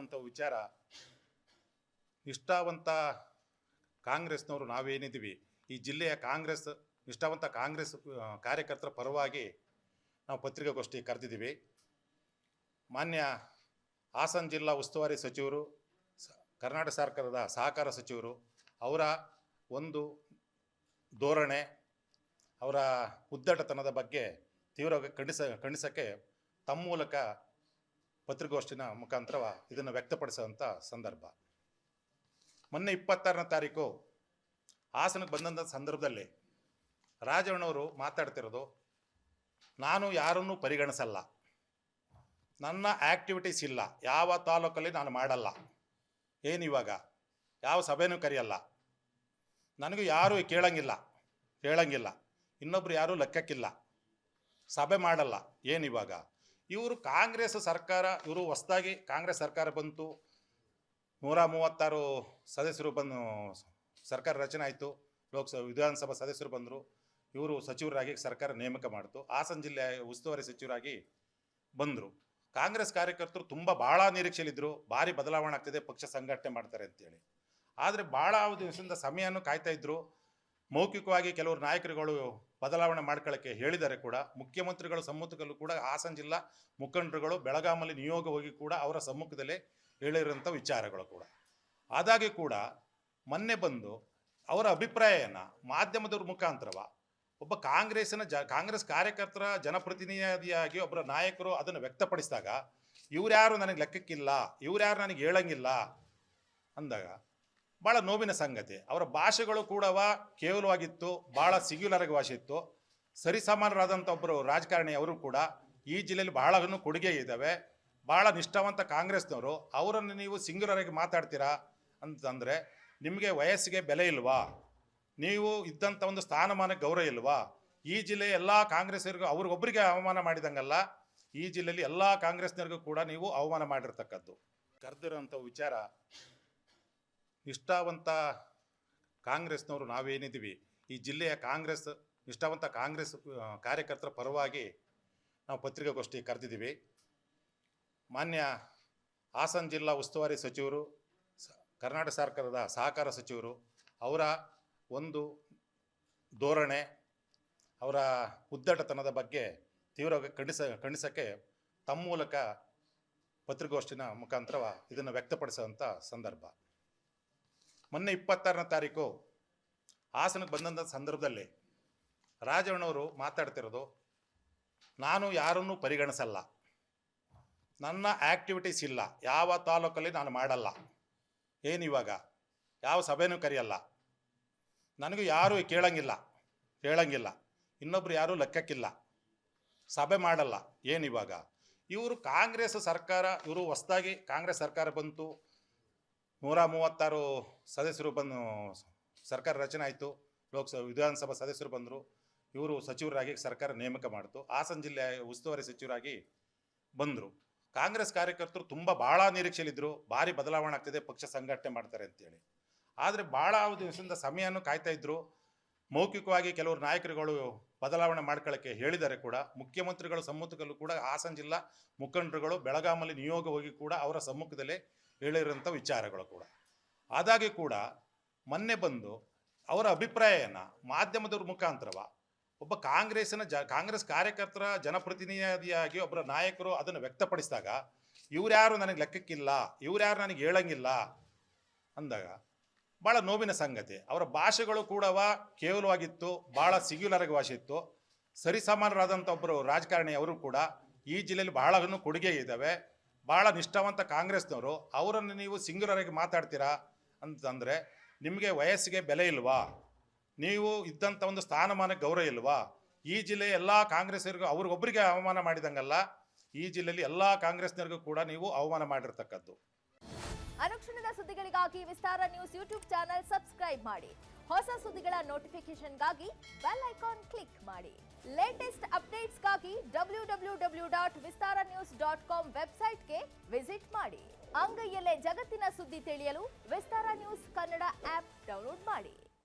ಕರೆದಿರೋಂಥ ವಿಚಾರ, ನಿಷ್ಠಾವಂತ ಕಾಂಗ್ರೆಸ್ನವರು ನಾವೇನಿದ್ದೀವಿ ಈ ಜಿಲ್ಲೆಯ ನಿಷ್ಠಾವಂತ ಕಾಂಗ್ರೆಸ್ ಕಾರ್ಯಕರ್ತರ ಪರವಾಗಿ ನಾವು ಪತ್ರಿಕಾಗೋಷ್ಠಿ ಕರೆದಿದ್ದೀವಿ. ಮಾನ್ಯ ಹಾಸನ ಜಿಲ್ಲಾ ಉಸ್ತುವಾರಿ ಸಚಿವರು, ಕರ್ನಾಟಕ ಸರ್ಕಾರದ ಸಹಕಾರ ಸಚಿವರು ಅವರ ಒಂದು ಧೋರಣೆ, ಅವರ ಉದ್ದಟತನದ ಬಗ್ಗೆ ತೀವ್ರವಾಗಿ ಖಂಡಿಸೋಕ್ಕೆ ತಮ್ಮ ಮೂಲಕ ಪತ್ರಿಕಾಗೋಷ್ಠಿನ ಮುಖಾಂತರ ಇದನ್ನು ವ್ಯಕ್ತಪಡಿಸುವಂಥ ಸಂದರ್ಭ. ಮೊನ್ನೆ 26ನೇ ತಾರೀಕು ಹಾಸನಕ್ಕೆ ಬಂದಂಥ ಸಂದರ್ಭದಲ್ಲಿ ರಾಜಣ್ಣವರು ಮಾತಾಡ್ತಿರೋದು, ನಾನು ಯಾರನ್ನೂ ಪರಿಗಣಿಸಲ್ಲ, ನನ್ನ ಆ್ಯಕ್ಟಿವಿಟೀಸ್ ಇಲ್ಲ, ಯಾವ ತಾಲೂಕಲ್ಲಿ ನಾನು ಮಾಡಲ್ಲ, ಏನಿವಾಗ ಯಾವ ಸಭೆನೂ ಕರೆಯಲ್ಲ, ನನಗೂ ಯಾರೂ ಹೇಳಂಗಿಲ್ಲ, ಇನ್ನೊಬ್ರು ಯಾರೂ ಲೆಕ್ಕಕ್ಕಿಲ್ಲ, ಸಭೆ ಮಾಡಲ್ಲ, ಏನಿವಾಗ ಇವರು ಕಾಂಗ್ರೆಸ್ ಸರ್ಕಾರ, ಇವರು ಹೊಸದಾಗಿ ಕಾಂಗ್ರೆಸ್ ಸರ್ಕಾರ ಬಂತು, 136 ಸದಸ್ಯರು ಸರ್ಕಾರ ರಚನೆ ಆಯಿತು, ವಿಧಾನಸಭಾ ಸದಸ್ಯರು ಬಂದರು, ಇವರು ಸಚಿವರಾಗಿ ಸರ್ಕಾರ ನೇಮಕ ಮಾಡಿತು, ಹಾಸನ ಜಿಲ್ಲೆ ಉಸ್ತುವಾರಿ ಸಚಿವರಾಗಿ ಬಂದರು. ಕಾಂಗ್ರೆಸ್ ಕಾರ್ಯಕರ್ತರು ಭಾಳ ನಿರೀಕ್ಷೆಯಲ್ಲಿದ್ದರು, ಭಾರಿ ಬದಲಾವಣೆ ಆಗ್ತಿದೆ, ಪಕ್ಷ ಸಂಘಟನೆ ಮಾಡ್ತಾರೆ ಅಂತೇಳಿ. ಆದರೆ ಭಾಳ ದಿವಸದಿಂದ ಸಮಯವನ್ನು ಕಾಯ್ತಾ ಇದ್ದರು. ಮೌಖಿಕವಾಗಿ ಕೆಲವರು ನಾಯಕರುಗಳು ಬದಲಾವಣೆ ಮಾಡ್ಕೊಳ್ಳೋಕ್ಕೆ ಹೇಳಿದ್ದಾರೆ ಕೂಡ. ಮುಖ್ಯಮಂತ್ರಿಗಳ ಸಮ್ಮುಖದಲ್ಲೂ ಕೂಡ ಹಾಸನ ಜಿಲ್ಲಾ ಮುಖಂಡರುಗಳು ಬೆಳಗಾಮಲ್ಲಿ ನಿಯೋಗ ಹೋಗಿ ಕೂಡ ಅವರ ಸಮ್ಮುಖದಲ್ಲೇ ಹೇಳಿರೋಂಥ ವಿಚಾರಗಳು ಕೂಡ. ಆದಾಗ್ಯೂ ಕೂಡ ಮೊನ್ನೆ ಬಂದು ಅವರ ಅಭಿಪ್ರಾಯನ ಮಾಧ್ಯಮದವ್ರ ಮುಖಾಂತರ ಒಬ್ಬ ಕಾಂಗ್ರೆಸ್ ಕಾರ್ಯಕರ್ತರ ಜನಪ್ರತಿನಿಧಿಯಾಗಿ ಒಬ್ಬರ ನಾಯಕರು ಅದನ್ನು ವ್ಯಕ್ತಪಡಿಸಿದಾಗ, ಇವ್ರ್ಯಾರು ನನಗೆ ಲೆಕ್ಕಕ್ಕಿಲ್ಲ, ಇವ್ರ್ಯಾರು ನನಗೆ ಹೇಳಂಗಿಲ್ಲ ಅಂದಾಗ ಭಾಳ ನೋವಿನ ಸಂಗತಿ. ಅವರ ಭಾಷೆಗಳು ಕೂಡ ಕೇವಲವಾಗಿತ್ತು, ಭಾಳ ಸಿಗ್ಯುಲರ್ ಭಾಷೆ ಇತ್ತು. ಸರಿಸಮಾನರಾದಂಥ ಒಬ್ಬರು ರಾಜಕಾರಣಿ ಅವರು ಕೂಡ ಈ ಜಿಲ್ಲೆಯಲ್ಲಿ ಭಾಳ ಕೊಡುಗೆ ಇದ್ದಾವೆ, ಭಾಳ ನಿಷ್ಠಾವಂತ ಕಾಂಗ್ರೆಸ್ನವರು. ಅವರನ್ನು ನೀವು ಸಿಂಗ್ಯುಲರಾಗಿ ಮಾತಾಡ್ತೀರಾ ಅಂತಂದರೆ ನಿಮಗೆ ವಯಸ್ಸಿಗೆ ಬೆಲೆ ಇಲ್ವಾ? ನೀವು ಇದ್ದಂಥ ಒಂದು ಸ್ಥಾನಮಾನಕ್ಕೆ ಗೌರವ ಇಲ್ವಾ? ಈ ಜಿಲ್ಲೆಯ ಎಲ್ಲ ಕಾಂಗ್ರೆಸ್ಸರಿಗೂ ಅವ್ರಿಗೊಬ್ಬರಿಗೆ ಅವಮಾನ ಮಾಡಿದಂಗಲ್ಲ, ಈ ಜಿಲ್ಲೆಯಲ್ಲಿ ಎಲ್ಲ ಕಾಂಗ್ರೆಸ್ನರಿಗೂ ಕೂಡ ನೀವು ಅವಮಾನ ಮಾಡಿರ್ತಕ್ಕದ್ದು. ಕರೆದಿರೋಂಥ ವಿಚಾರ, ನಿಷ್ಠಾವಂತ ಕಾಂಗ್ರೆಸ್ನವರು ನಾವೇನಿದ್ದೀವಿ ಈ ಜಿಲ್ಲೆಯ ನಿಷ್ಠಾವಂತ ಕಾಂಗ್ರೆಸ್ ಕಾರ್ಯಕರ್ತರ ಪರವಾಗಿ ನಾವು ಪತ್ರಿಕಾಗೋಷ್ಠಿ ಕರೆದಿದ್ದೀವಿ. ಮಾನ್ಯ ಹಾಸನ ಜಿಲ್ಲಾ ಉಸ್ತುವಾರಿ ಸಚಿವರು, ಕರ್ನಾಟಕ ಸರ್ಕಾರದ ಸಹಕಾರ ಸಚಿವರು ಅವರ ಒಂದು ಧೋರಣೆ, ಅವರ ಉದ್ದಟತನದ ಬಗ್ಗೆ ತೀವ್ರವಾಗಿ ಖಂಡಿಸೋಕ್ಕೆ ತಮ್ಮ ಮೂಲಕ ಪತ್ರಿಕಾಗೋಷ್ಠಿನ ಮುಖಾಂತರ ಇದನ್ನು ವ್ಯಕ್ತಪಡಿಸುವಂಥ ಸಂದರ್ಭ. ಮೊನ್ನೆ 26ನೇ ತಾರೀಕು ಹಾಸನಕ್ಕೆ ಬಂದಂಥ ಸಂದರ್ಭದಲ್ಲಿ ರಾಜಣ್ಣವರು ಮಾತಾಡ್ತಿರೋದು, ನಾನು ಯಾರನ್ನೂ ಪರಿಗಣಿಸಲ್ಲ, ನನ್ನ ಆ್ಯಕ್ಟಿವಿಟೀಸ್ ಇಲ್ಲ, ಯಾವ ತಾಲೂಕಲ್ಲಿ ನಾನು ಮಾಡಲ್ಲ, ಏನಿವಾಗ ಯಾವ ಸಭೆನೂ ಕರೆಯಲ್ಲ, ನನಗೂ ಯಾರೂ ಹೇಳಂಗಿಲ್ಲ, ಇನ್ನೊಬ್ರು ಯಾರೂ ಲೆಕ್ಕಕ್ಕಿಲ್ಲ, ಸಭೆ ಮಾಡಲ್ಲ, ಏನಿವಾಗ ಇವರು ಕಾಂಗ್ರೆಸ್ ಸರ್ಕಾರ, ಇವರು ಹೊಸದಾಗಿ ಕಾಂಗ್ರೆಸ್ ಸರ್ಕಾರ ಬಂತು, 136 ಸದಸ್ಯರು ಸರ್ಕಾರ ರಚನೆ ಆಯಿತು, ವಿಧಾನಸಭಾ ಸದಸ್ಯರು ಬಂದರು, ಇವರು ಸಚಿವರಾಗಿ ಸರ್ಕಾರ ನೇಮಕ ಮಾಡಿತು, ಹಾಸನ ಜಿಲ್ಲೆ ಉಸ್ತುವಾರಿ ಸಚಿವರಾಗಿ ಬಂದರು. ಕಾಂಗ್ರೆಸ್ ಕಾರ್ಯಕರ್ತರು ಭಾಳ ನಿರೀಕ್ಷೆಯಲ್ಲಿದ್ದರು, ಭಾರಿ ಬದಲಾವಣೆ ಆಗ್ತಿದೆ, ಪಕ್ಷ ಸಂಘಟನೆ ಮಾಡ್ತಾರೆ ಅಂತೇಳಿ. ಆದರೆ ಭಾಳ ದಿವಸದಿಂದ ಸಮಯವನ್ನು ಕಾಯ್ತಾ ಇದ್ದರು. ಮೌಖಿಕವಾಗಿ ಕೆಲವರು ನಾಯಕರುಗಳು ಬದಲಾವಣೆ ಮಾಡ್ಕೊಳ್ಳೋಕ್ಕೆ ಹೇಳಿದ್ದಾರೆ ಕೂಡ. ಮುಖ್ಯಮಂತ್ರಿಗಳ ಸಮ್ಮುಖದಲ್ಲೂ ಕೂಡ ಹಾಸನ ಜಿಲ್ಲಾ ಮುಖಂಡರುಗಳು ಬೆಳಗಾಮಲ್ಲಿ ನಿಯೋಗ ಹೋಗಿ ಕೂಡ ಅವರ ಸಮ್ಮುಖದಲ್ಲೇ ಹೇಳಿರೋಂಥ ವಿಚಾರಗಳು ಕೂಡ. ಆದಾಗ್ಯೂ ಕೂಡ ಮೊನ್ನೆ ಬಂದು ಅವರ ಅಭಿಪ್ರಾಯನ ಮಾಧ್ಯಮದವ್ರ ಮುಖಾಂತರ ಒಬ್ಬ ಕಾಂಗ್ರೆಸ್ ಕಾರ್ಯಕರ್ತರ ಜನಪ್ರತಿನಿಧಿಯಾಗಿ ಒಬ್ಬರ ನಾಯಕರು ಅದನ್ನು ವ್ಯಕ್ತಪಡಿಸಿದಾಗ, ಇವ್ರ್ಯಾರು ನನಗೆ ಲೆಕ್ಕಕ್ಕಿಲ್ಲ, ಇವ್ರ್ಯಾರು ನನಗೆ ಹೇಳಂಗಿಲ್ಲ ಅಂದಾಗ ಭಾಳ ನೋವಿನ ಸಂಗತಿ. ಅವರ ಭಾಷೆಗಳು ಕೂಡ ಕೇವಲವಾಗಿತ್ತು, ಭಾಳ ಸಿಗ್ಯುಲರ್ ಭಾಷೆ ಇತ್ತು. ಸರಿಸಮಾನರಾದಂಥ ಒಬ್ಬರು ರಾಜಕಾರಣಿ ಅವರು ಕೂಡ ಈ ಜಿಲ್ಲೆಯಲ್ಲಿ ಭಾಳ ಕೊಡುಗೆ ಇದ್ದಾವೆ, ಭಾಳ ನಿಷ್ಠಾವಂತ ಕಾಂಗ್ರೆಸ್ನವರು. ಅವರನ್ನು ನೀವು ಸಿಂಗ್ಯುಲರಾಗಿ ಮಾತಾಡ್ತೀರಾ ಅಂತಂದರೆ ನಿಮಗೆ ವಯಸ್ಸಿಗೆ ಬೆಲೆ ಇಲ್ವಾ? ನೀವು ಇದ್ದಂಥ ಒಂದು ಸ್ಥಾನಮಾನಕ್ಕೆ ಗೌರವ ಇಲ್ವಾ? ಈ ಜಿಲ್ಲೆಯ ಎಲ್ಲ ಕಾಂಗ್ರೆಸ್ಸರಿಗೂ ಅವ್ರಿಗೊಬ್ಬರಿಗೆ ಅವಮಾನ ಮಾಡಿದಂಗಲ್ಲ, ಈ ಜಿಲ್ಲೆಯಲ್ಲಿ ಎಲ್ಲ ಕಾಂಗ್ರೆಸ್ನರಿಗೂ ಕೂಡ ನೀವು ಅವಮಾನ ಮಾಡಿರ್ತಕ್ಕದ್ದು. ಅನುಕ್ಷಣದ ಸುದ್ದಿಗಳಿಗಾಗಿ ವಿಸ್ತಾರ ನ್ಯೂಸ್ ಯೂಟ್ಯೂಬ್ ಚಾನೆಲ್ ಸಬ್ಸ್ಕ್ರೈಬ್ ಮಾಡಿ. ಹೊಸ ಸುದ್ದಿಗಳ ನೋಟಿಫಿಕೇಶನ್ಗಾಗಿ ಬೆಲ್ ಐಕಾನ್ ಕ್ಲಿಕ್ ಮಾಡಿ. ಲೇಟೆಸ್ಟ್ ಅಪ್ಡೇಟ್ಸ್ಗಾಗಿ www.vistaranews.com ವೆಬ್ಸೈಟ್ಗೆ ವಿಸಿಟ್ ಮಾಡಿ. ಅಂಗೈಯಲ್ಲೇ ಜಗತ್ತಿನ ಸುದ್ದಿ ತಿಳಿಯಲು ವಿಸ್ತಾರ ನ್ಯೂಸ್ ಕನ್ನಡ ಆಪ್ ಡೌನ್ಲೋಡ್ ಮಾಡಿ.